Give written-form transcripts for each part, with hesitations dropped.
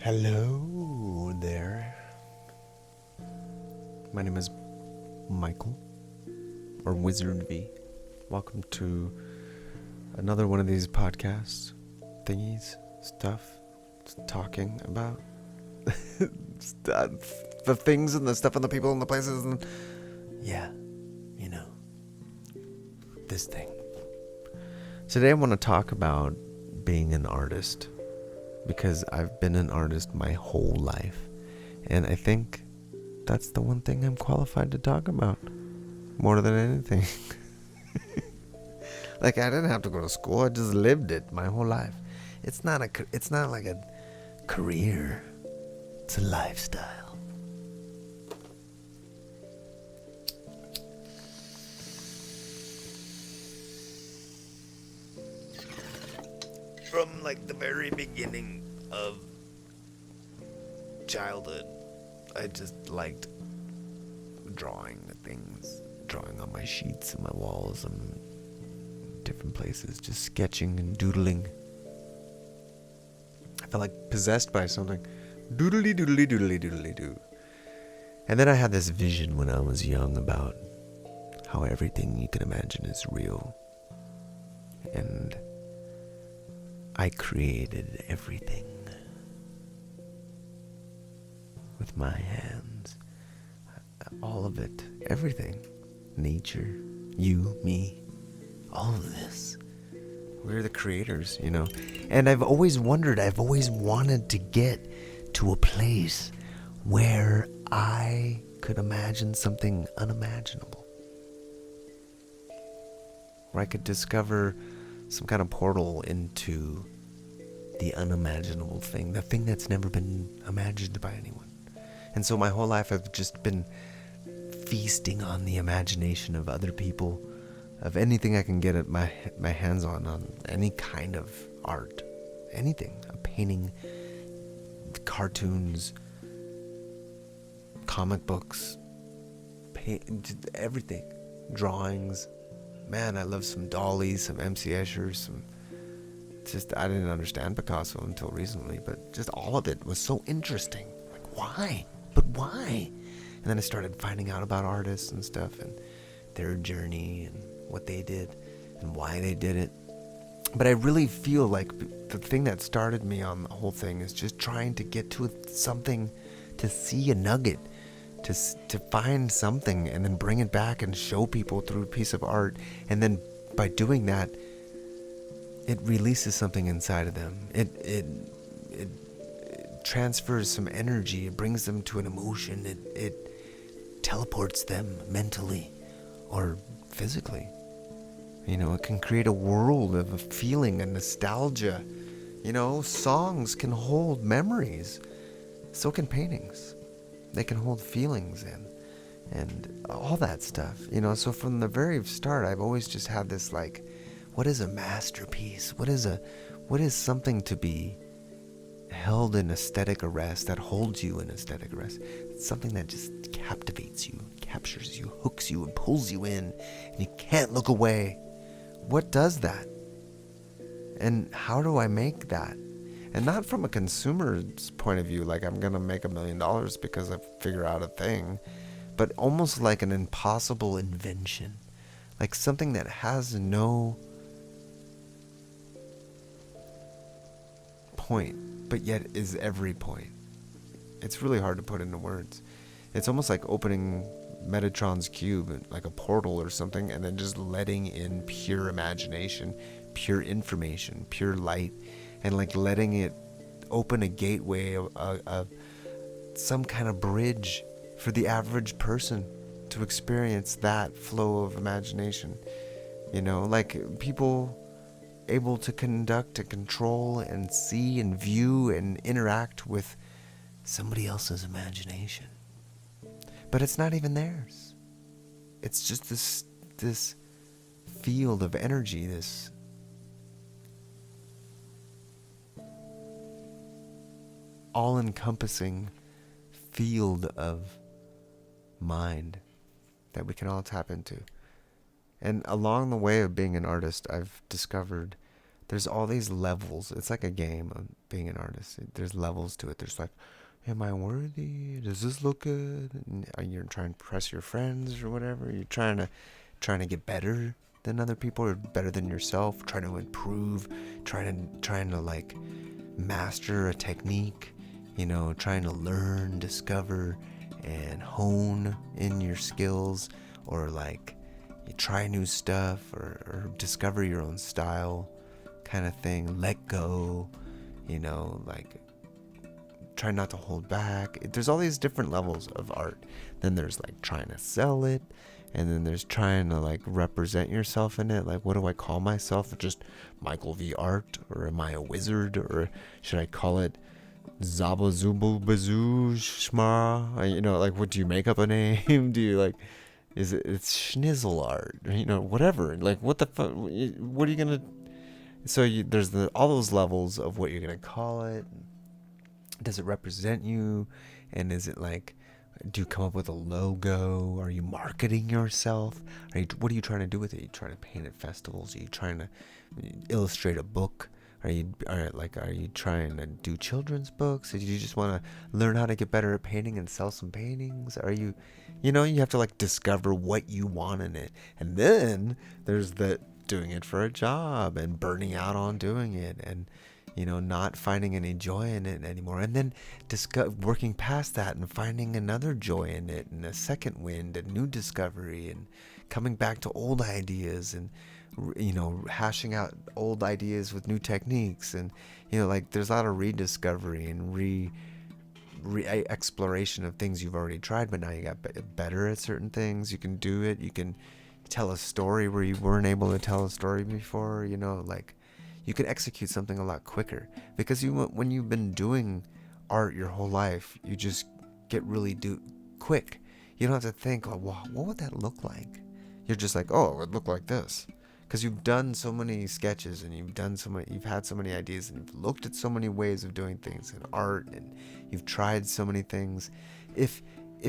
Hello there. My name is Michael, or Wizard V. Welcome to another one of these podcasts, thingies, stuff, talking about stuff, the things and the stuff and the people and the places and this thing. Today I want to talk about being an artist, because I've been an artist my whole life, and I think that's the one thing I'm qualified to talk about more than anything. Like, I didn't have to go to school, I just lived it my whole life. It's not like a career, it's a lifestyle. From like the very beginning of childhood, I just liked drawing things, drawing on my sheets and my walls and different places, just sketching and doodling. I felt like possessed by something. Doodly doodly doodly doodly doo. And then I had this vision when I was young about how everything you can imagine is real. And I created everything with my hands. All of it. Everything. Nature. You. Me. All of this. We're the creators, you know. And I've always wanted to get to a place where I could imagine something unimaginable. Where I could discover some kind of portal into the unimaginable thing, the thing that's never been imagined by anyone. And so my whole life I've just been feasting on the imagination of other people, of anything I can get at my hands on any kind of art, anything, a painting, cartoons, comic books, everything, drawings. Man, I love some Dali, some M.C. Escher, I didn't understand Picasso until recently, but just all of it was so interesting. Like, why? But why? And then I started finding out about artists and stuff and their journey and what they did and why they did it. But I really feel like the thing that started me on the whole thing is just trying to get to something, to see a nugget, to find something and then bring it back and show people through a piece of art. And then by doing that, it releases something inside of them. It transfers some energy. It brings them to an emotion. It teleports them mentally or physically. You know, it can create a world of a feeling and nostalgia. You know, songs can hold memories. So can paintings. They can hold feelings and all that stuff. You know, so from the very start, I've always just had this, like, what is a masterpiece? What is something to be held in aesthetic arrest, that holds you in aesthetic arrest? It's something that just captivates you, captures you, hooks you, and pulls you in, and you can't look away. What does that? And how do I make that? And not from a consumer's point of view, like I'm going to make $1 million because I figure out a thing, but almost like an impossible invention, like something that has no point, but yet is every point. It's really hard to put into words. It's almost like opening Metatron's cube, like a portal or something, and then just letting in pure imagination, pure information, pure light, and like letting it open a gateway, some kind of bridge for the average person to experience that flow of imagination. You know, like people able to conduct and control and see and view and interact with somebody else's imagination. But it's not even theirs. It's just this field of energy, this all-encompassing field of mind that we can all tap into. And along the way of being an artist, I've discovered there's all these levels. It's like a game of being an artist. There's levels to it. There's like, am I worthy? Does this look good? And are you trying to impress your friends or whatever? You're trying to get better than other people or better than yourself, trying to improve, trying to like master a technique, trying to learn, discover, and hone in your skills, or like you try new stuff, or discover your own style kind of thing. Let go, like try not to hold back. There's all these different levels of art. Then there's like trying to sell it, and then there's trying to like represent yourself in it. Like, what do I call myself? Just Michael V Art, or am I a wizard, or should I call it Zaba Zubul Bazoo Shma? Like, what do you make up a name? Do you like, it's schnizzle art, whatever. Like, what the fuck? What are you gonna? So there's all those levels of what you're gonna call it. Does it represent you? And is it like, do you come up with a logo? Are you marketing yourself? What are you trying to do with it? Are you trying to paint at festivals? Are you trying to illustrate a book? Are you trying to do children's books? Do you just want to learn how to get better at painting and sell some paintings? Are you, you have to like discover what you want in it. And then there's the doing it for a job and burning out on doing it, and not finding any joy in it anymore, and then working past that and finding another joy in it, and a second wind, and new discovery, and coming back to old ideas, and hashing out old ideas with new techniques, and like there's a lot of rediscovery and exploration of things you've already tried, but now you got better at certain things. You can do it. You can tell a story where you weren't able to tell a story before. Like, you can execute something a lot quicker, because when you've been doing art your whole life, you just get really quick. You don't have to think, oh, well, what would that look like? You're just like, oh, it would look like this, because you've done so many sketches, and you've had so many ideas, and you've looked at so many ways of doing things in art, and you've tried so many things. If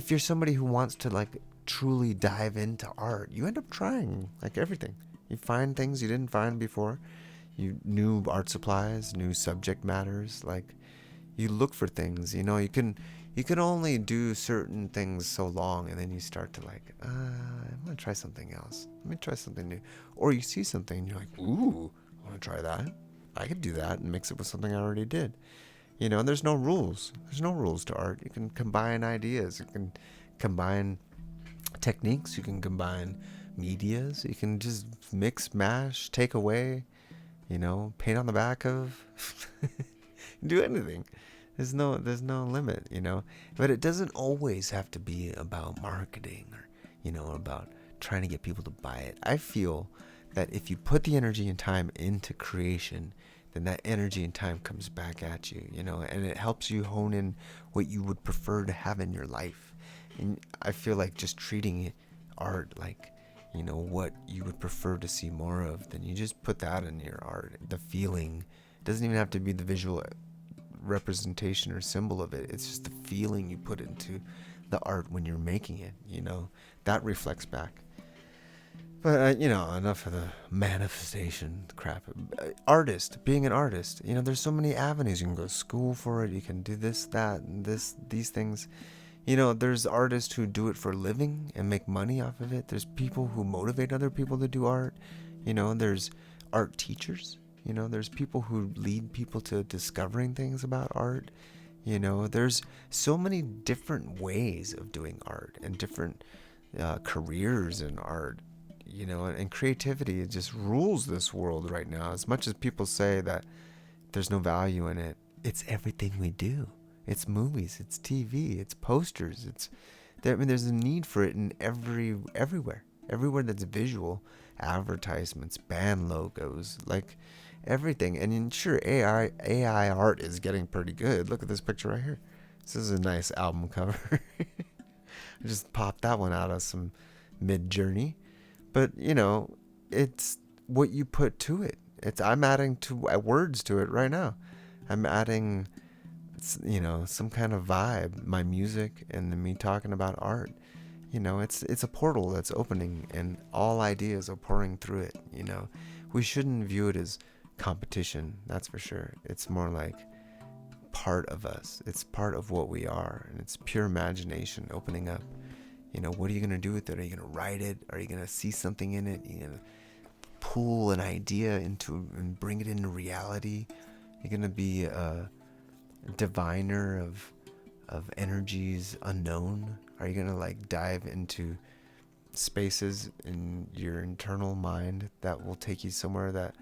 you're somebody who wants to like truly dive into art, you end up trying like everything. You find things you didn't find before. New art supplies, new subject matters. Like, you look for things. You can only do certain things so long, and then you start to like, I'm gonna try something else. Let me try something new. Or you see something and you're like, ooh, I want to try that. I could do that and mix it with something I already did. There's no rules. There's no rules to art. You can combine ideas. You can combine techniques. You can combine medias. You can just mix, mash, take away. Paint on the back of. Do anything. There's no limit. But it doesn't always have to be about marketing, or about trying to get people to buy it. I feel that if you put the energy and time into creation, then that energy and time comes back at you, and it helps you hone in what you would prefer to have in your life. And I feel like just treating art like, what you would prefer to see more of, then you just put that in your art. The feeling doesn't even have to be the visual representation or symbol of it. It's just the feeling you put into the art when you're making it, that reflects back. But, enough of the manifestation crap. Being an artist, there's so many avenues. You can go to school for it. You can do this, that, and these things. There's artists who do it for a living and make money off of it. There's people who motivate other people to do art. There's art teachers. There's people who lead people to discovering things about art. There's so many different ways of doing art, and different careers in art. And creativity, it just rules this world right now. As much as people say that there's no value in it, it's everything we do. It's movies, it's TV, it's posters, there's a need for it in everywhere that's visual. Advertisements, band logos, like everything. And sure, AI art is getting pretty good. Look at this picture right here. This is a nice album cover. I just popped that one out of some Mid-Journey. But, it's what you put to it. I'm adding words to it right now. I'm adding, some kind of vibe, my music, and then me talking about art. It's a portal that's opening, and all ideas are pouring through it. We shouldn't view it as competition, that's for sure. It's more like part of us. It's part of what we are, and it's pure imagination opening up. What are you gonna do with it? Are you gonna write it? Are you gonna see something in it? Are you gonna pull an idea into and bring it into reality? You're gonna be a diviner of energies unknown. Are you gonna like dive into spaces in your internal mind that will take you somewhere that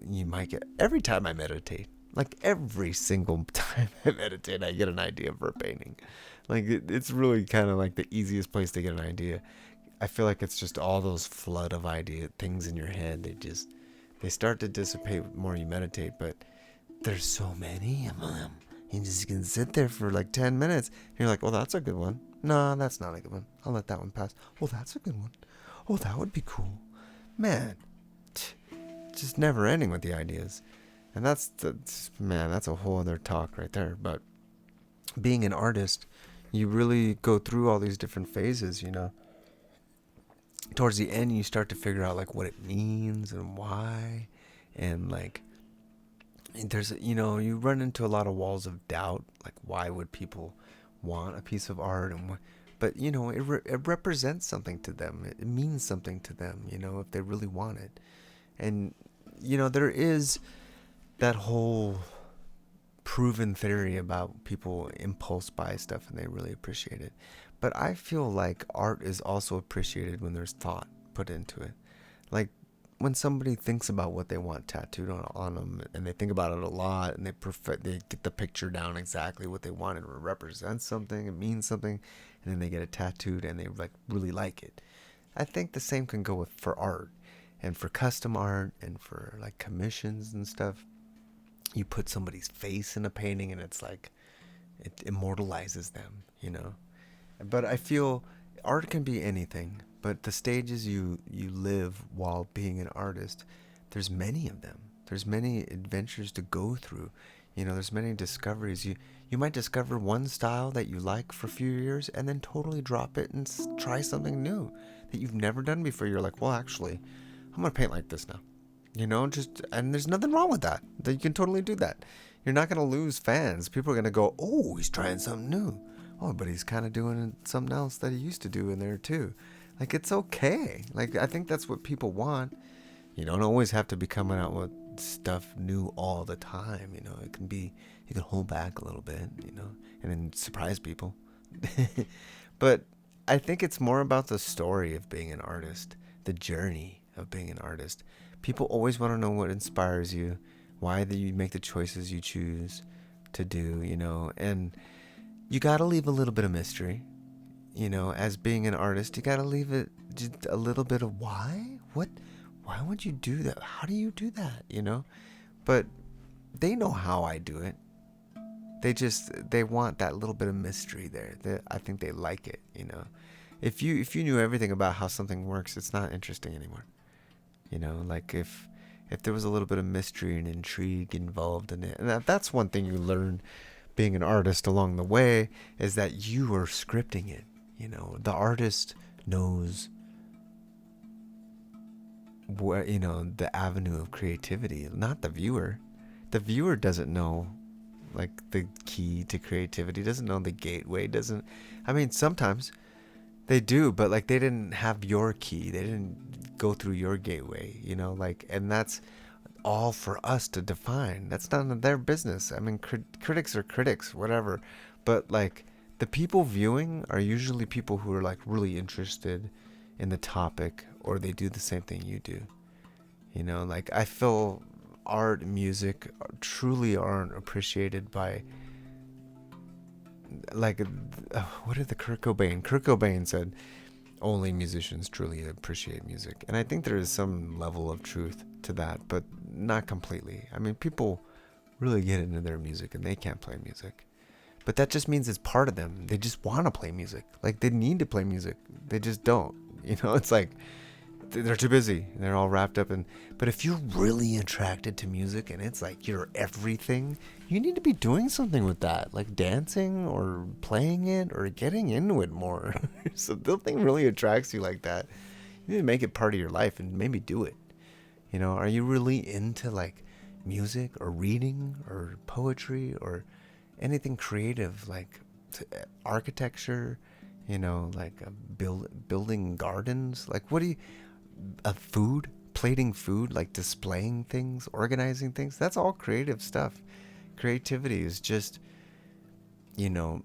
you might get? Every time I meditate, like every single time I meditate, I get an idea for a painting. Like it's really kind of like the easiest place to get an idea. I feel like it's just all those flood of idea things in your head. They start to dissipate the more you meditate, but there's so many of them. You just can sit there for like 10 minutes. And you're like, well, that's a good one. No, that's not a good one. I'll let that one pass. Well, that's a good one. Oh, that would be cool. Man, just never ending with the ideas. And that's a whole other talk right there. But being an artist, you really go through all these different phases, Towards the end, you start to figure out like what it means and why. And like, there's, you run into a lot of walls of doubt. Like, why would people want a piece of art? But, it represents something to them. It means something to them, if they really want it. And, there is that whole proven theory about people impulse buy stuff and they really appreciate it. But I feel like art is also appreciated when there's thought put into it. Like when somebody thinks about what they want tattooed on them, and they think about it a lot, and they get the picture down exactly what they want, and it represents something, it means something, and then they get it tattooed and they like really like it. I think the same can go for art and for custom art and for like commissions and stuff. You put somebody's face in a painting and it's like it immortalizes them, But I feel art can be anything, but the stages you live while being an artist, there's many of them. There's many adventures to go through. There's many discoveries. You might discover one style that you like for a few years and then totally drop it and try something new that you've never done before. You're like, well, actually, I'm going to paint like this now. And there's nothing wrong with that. That you can totally do that. You're not going to lose fans. People are going to go, oh, he's trying something new. Oh, but he's kind of doing something else that he used to do in there too. Like, it's okay. Like, I think that's what people want. You don't always have to be coming out with stuff new all the time. It can be, you can hold back a little bit, and then surprise people. But I think it's more about the story of being an artist, the journey of being an artist. People always want to know what inspires you, why you make the choices you choose to do, and you got to leave a little bit of mystery. As being an artist, you got to leave it just a little bit of why? Why would you do that? How do you do that? But they know how I do it. They want that little bit of mystery there. I think they like it, If you knew everything about how something works, it's not interesting anymore. Like if there was a little bit of mystery and intrigue involved in it. And that's one thing you learn being an artist along the way, is that you are scripting it. The artist knows where, the avenue of creativity, not the viewer. The viewer doesn't know like the key to creativity, doesn't know the gateway, sometimes they do, but like they didn't have your key. They didn't go through your gateway, and that's all for us to define. That's none of their business. Critics are critics, whatever. But like the people viewing are usually people who are like really interested in the topic, or they do the same thing you do. Like I feel art and music truly aren't appreciated by, like, what did Kurt Cobain said, only musicians truly appreciate music. And I think there is some level of truth to that, but not completely. People really get into their music and they can't play music, but that just means it's part of them. They just want to play music. Like they need to play music. They just don't, it's like they're too busy. They're all wrapped up in. But if you're really attracted to music and it's like your everything, you need to be doing something with that, like dancing or playing it or getting into it more. So the thing really attracts you like that, you need to make it part of your life and maybe do it. You know, are you really into like music or reading or poetry or anything creative, like architecture, you know, like building gardens? Like, what do you, food, plating food, like displaying things, organizing things? That's all creative stuff. Creativity is just, you know,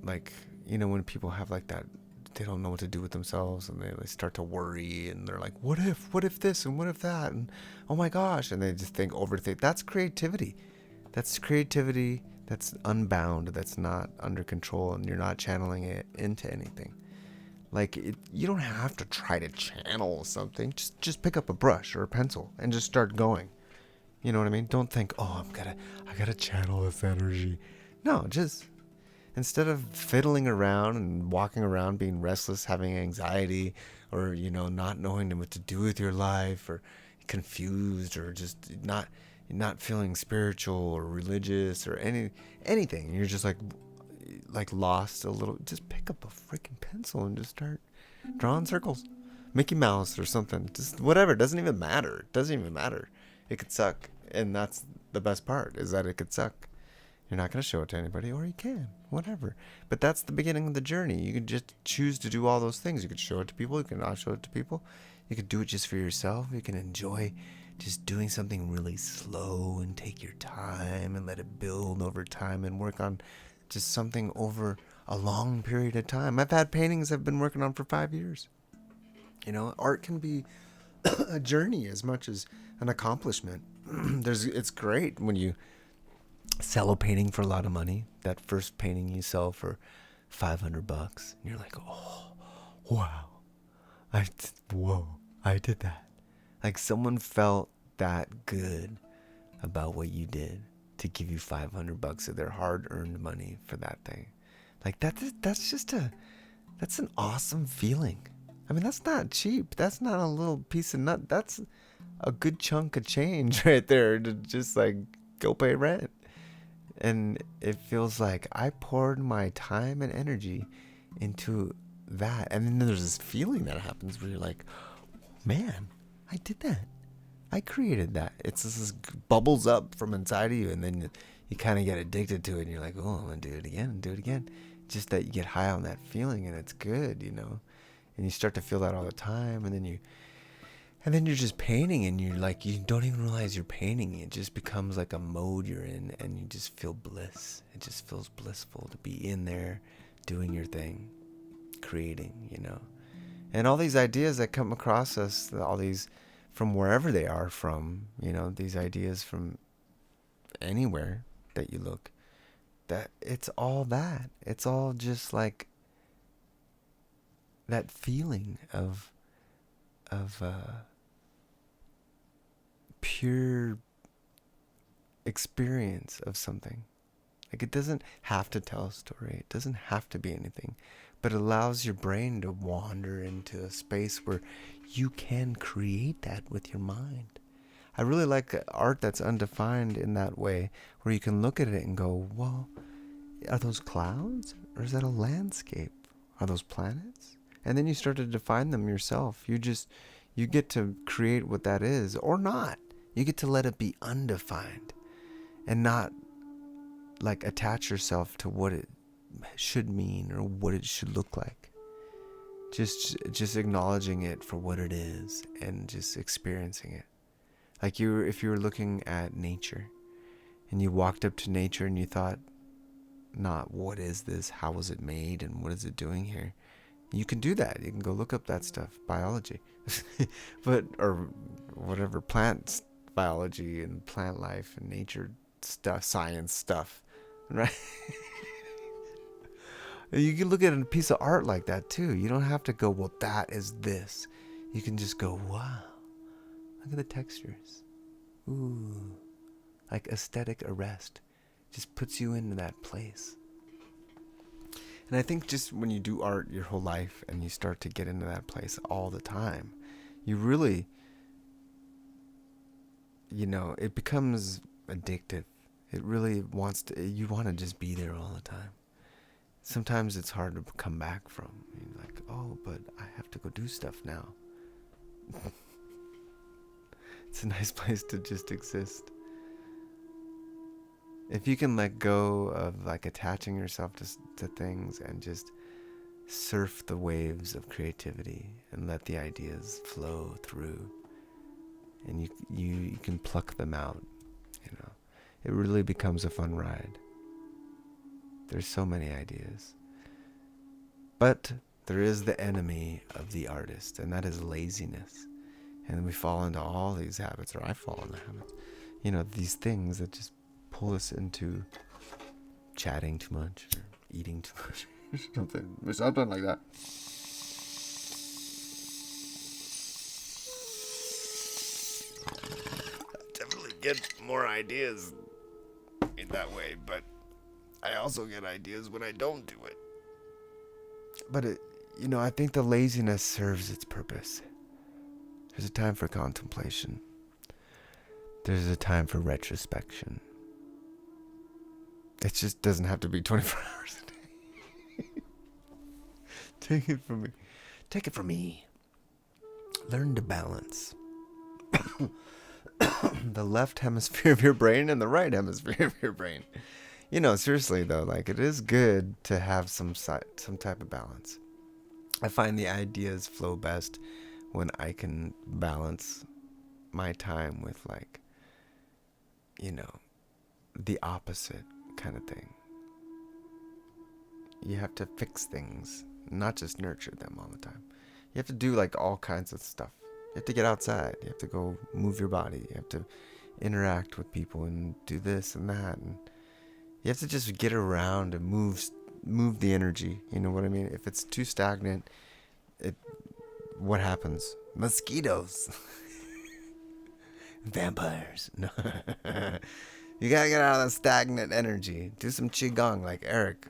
like, you know, when people have like that, they don't know what to do with themselves and they start to worry and they're like, what if this and what if that? And oh my gosh. And they just overthink. That's creativity. That's creativity that's unbound, that's not under control, and you're not channeling it into anything. Like, you don't have to try to channel something. Just pick up a brush or a pencil and just start going. You know what I mean? Don't think, oh, I gotta channel this energy. No, just instead of fiddling around and walking around being restless, having anxiety, or, you know, not knowing what to do with your life, or confused, or just not feeling spiritual or religious or anything. You're just like lost a little. Just pick up a freaking pencil and just start drawing circles, Mickey Mouse or something. Just whatever. It doesn't even matter. It doesn't even matter. It could suck, and that's the best part, is that it could suck. You're not going to show it to anybody, or you can, whatever. But that's the beginning of the journey. You can just choose to do all those things. You could show it to people. You can not show it to people. You could do it just for yourself. You can enjoy just doing something really slow and take your time and let it build over time and work on just something over a long period of time. I've had paintings I've been working on for 5 years. You know, art can be a journey as much as an accomplishment. It's great when you sell a painting for a lot of money. That first painting you sell for $500, and you're like, oh, wow, I did that. Like, someone felt that good about what you did to give you $500 of their hard-earned money for that thing. Like, that's an awesome feeling. I mean, that's not cheap. That's not a little piece of nut. That's a good chunk of change right there to just like go pay rent. And it feels like I poured my time and energy into that. And then there's this feeling that happens where you're like, man, I did that. I created that. It's this bubbles up from inside of you, and then you kind of get addicted to it, and you're like, oh, I'm going to do it again and do it again. Just that you get high on that feeling, and it's good, you know. And you start to feel that all the time, and then you're just painting, and you're like, you don't even realize you're painting. It just becomes like a mode you're in, and you just feel bliss. It just feels blissful to be in there doing your thing, creating, you know. And all these ideas that come across us, all these from wherever they are from, you know, these ideas from anywhere that you look, that it's all that. It's all just like that feeling of pure experience of something. Like, it doesn't have to tell a story. It doesn't have to be anything, but it allows your brain to wander into a space where you can create that with your mind. I really like art that's undefined in that way, where you can look at it and go, well, are those clouds, or is that a landscape? Are those planets? And then you start to define them yourself. You get to create what that is, or not. You get to let it be undefined and not like attach yourself to what it should mean or what it should look like. Just acknowledging it for what it is and just experiencing it. Like, if you were looking at nature and you walked up to nature and you thought, not what is this, how was it made, and what is it doing here? You can do that. You can go look up that stuff, biology, or whatever, plant biology and plant life and nature stuff, science stuff, right? You can look at a piece of art like that too. You don't have to go, well, that is this. You can just go, wow, look at the textures. Ooh, like aesthetic arrest. Just puts you into that place. And I think just when you do art your whole life and you start to get into that place all the time, you really, you know, it becomes addictive. It really you want to just be there all the time. Sometimes it's hard to come back from. You're like, oh, but I have to go do stuff now. It's a nice place to just exist. If you can let go of like attaching yourself to things and just surf the waves of creativity and let the ideas flow through, and you can pluck them out, it really becomes a fun ride. There's so many ideas. But there is the enemy of the artist, and that is laziness. And we fall into all these habits, or I fall into habits, these things that just pull us into chatting too much or eating too much. something like that. Definitely get more ideas in that way, but I also get ideas when I don't do it. But I think the laziness serves its purpose. There's a time for contemplation. There's a time for retrospection. It just doesn't have to be 24 hours a day. Take it from me. Take it from me. Learn to balance the left hemisphere of your brain and the right hemisphere of your brain. Seriously though, like, it is good to have some type of balance. I find the ideas flow best when I can balance my time with, like, the opposite kind of thing. You have to fix things, not just nurture them all the time. You have to do like all kinds of stuff. You have to get outside. You have to go move your body. You have to interact with people and do this and that. And you have to just get around and move the energy. You know what I mean? If it's too stagnant, what happens? Mosquitoes. Vampires. No. You gotta get out of that stagnant energy. Do some qigong like Eric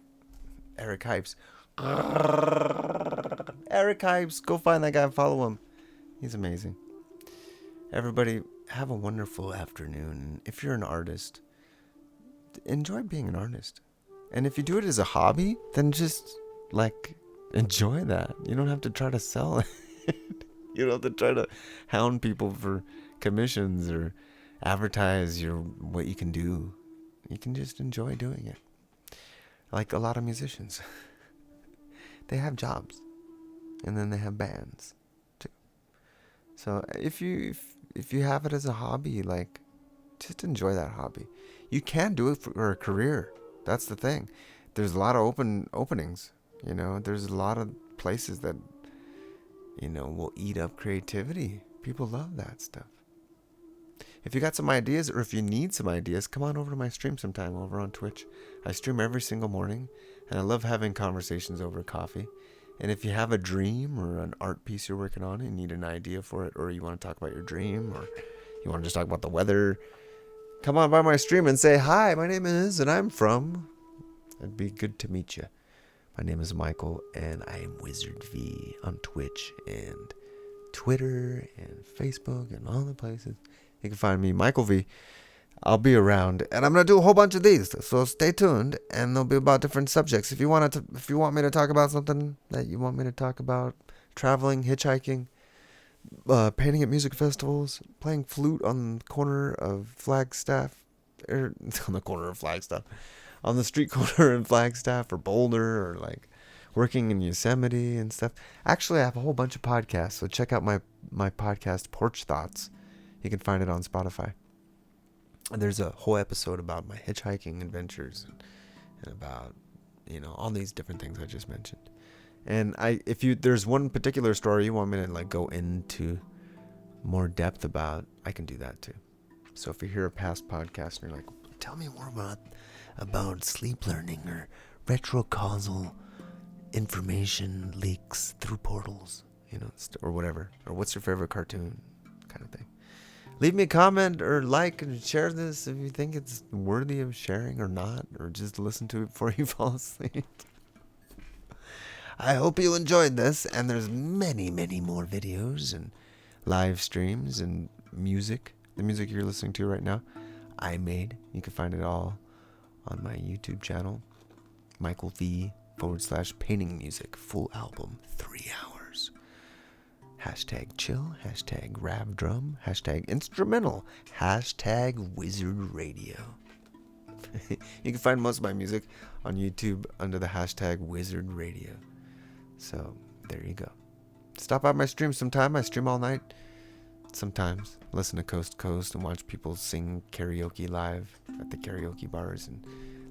Hypes. Eric Hypes. Go find that guy and follow him. He's amazing. Everybody, have a wonderful afternoon. If you're an artist, enjoy being an artist. And if you do it as a hobby, then just, like, enjoy that. You don't have to try to sell it. You don't have to try to hound people for commissions or advertise what you can do. You can just enjoy doing it. Like a lot of musicians. They have jobs. And then they have bands too. So if you have it as a hobby, like, just enjoy that hobby. You can do it for a career. That's the thing. There's a lot of openings. There's a lot of places that will eat up creativity. People love that stuff. If you got some ideas, or if you need some ideas, come on over to my stream sometime over on Twitch. I stream every single morning, and I love having conversations over coffee. And if you have a dream or an art piece you're working on and need an idea for it, or you want to talk about your dream, or you want to just talk about the weather, come on by my stream and say, hi, my name is, and I'm from. It'd be good to meet you. My name is Michael, and I am Wizard V on Twitch and Twitter and Facebook and all the places. You can find me, Michael V. I'll be around, and I'm gonna do a whole bunch of these, so stay tuned. And they'll be about different subjects. If you want me to talk about something that you want me to talk about, traveling, hitchhiking, painting at music festivals, playing flute on the corner of Flagstaff, on the street corner in Flagstaff or Boulder, or like working in Yosemite and stuff. Actually, I have a whole bunch of podcasts, so check out my podcast, Porch Thoughts. You can find it on Spotify. And there's a whole episode about my hitchhiking adventures and about, all these different things I just mentioned. And there's one particular story you want me to like go into more depth about, I can do that too. So if you hear a past podcast and you're like, tell me more about sleep learning or retrocausal information leaks through portals, or whatever, or what's your favorite cartoon, kind of thing. Leave me a comment or like and share this if you think it's worthy of sharing or not, or just listen to it before you fall asleep. I hope you enjoyed this, and there's many, many more videos and live streams and music. The music you're listening to right now, I made. You can find it all on my YouTube channel, Michael V /painting music, full album, 3 hours. Hashtag chill, hashtag rav drum, hashtag instrumental, hashtag wizard radio. You can find most of my music on YouTube under the hashtag wizard radio. So there you go. Stop by my stream sometime. I stream all night. Sometimes listen to Coast to Coast and watch people sing karaoke live at the karaoke bars in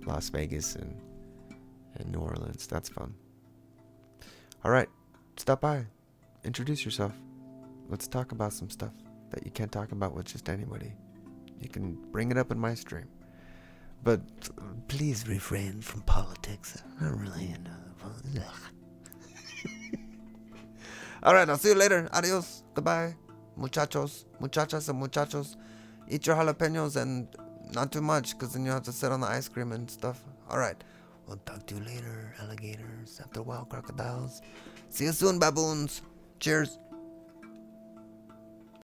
Las Vegas and New Orleans. That's fun. All right, stop by. Introduce yourself. Let's talk about some stuff that you can't talk about with just anybody. You can bring it up in my stream. But please refrain from politics. I'm not really into politics. Alright, I'll see you later. Adios. Goodbye. Muchachos, muchachas and muchachos. Eat your jalapenos and not too much, because then you have to sit on the ice cream and stuff. Alright. We'll talk to you later, alligators. After a while, crocodiles. See you soon, baboons. Cheers.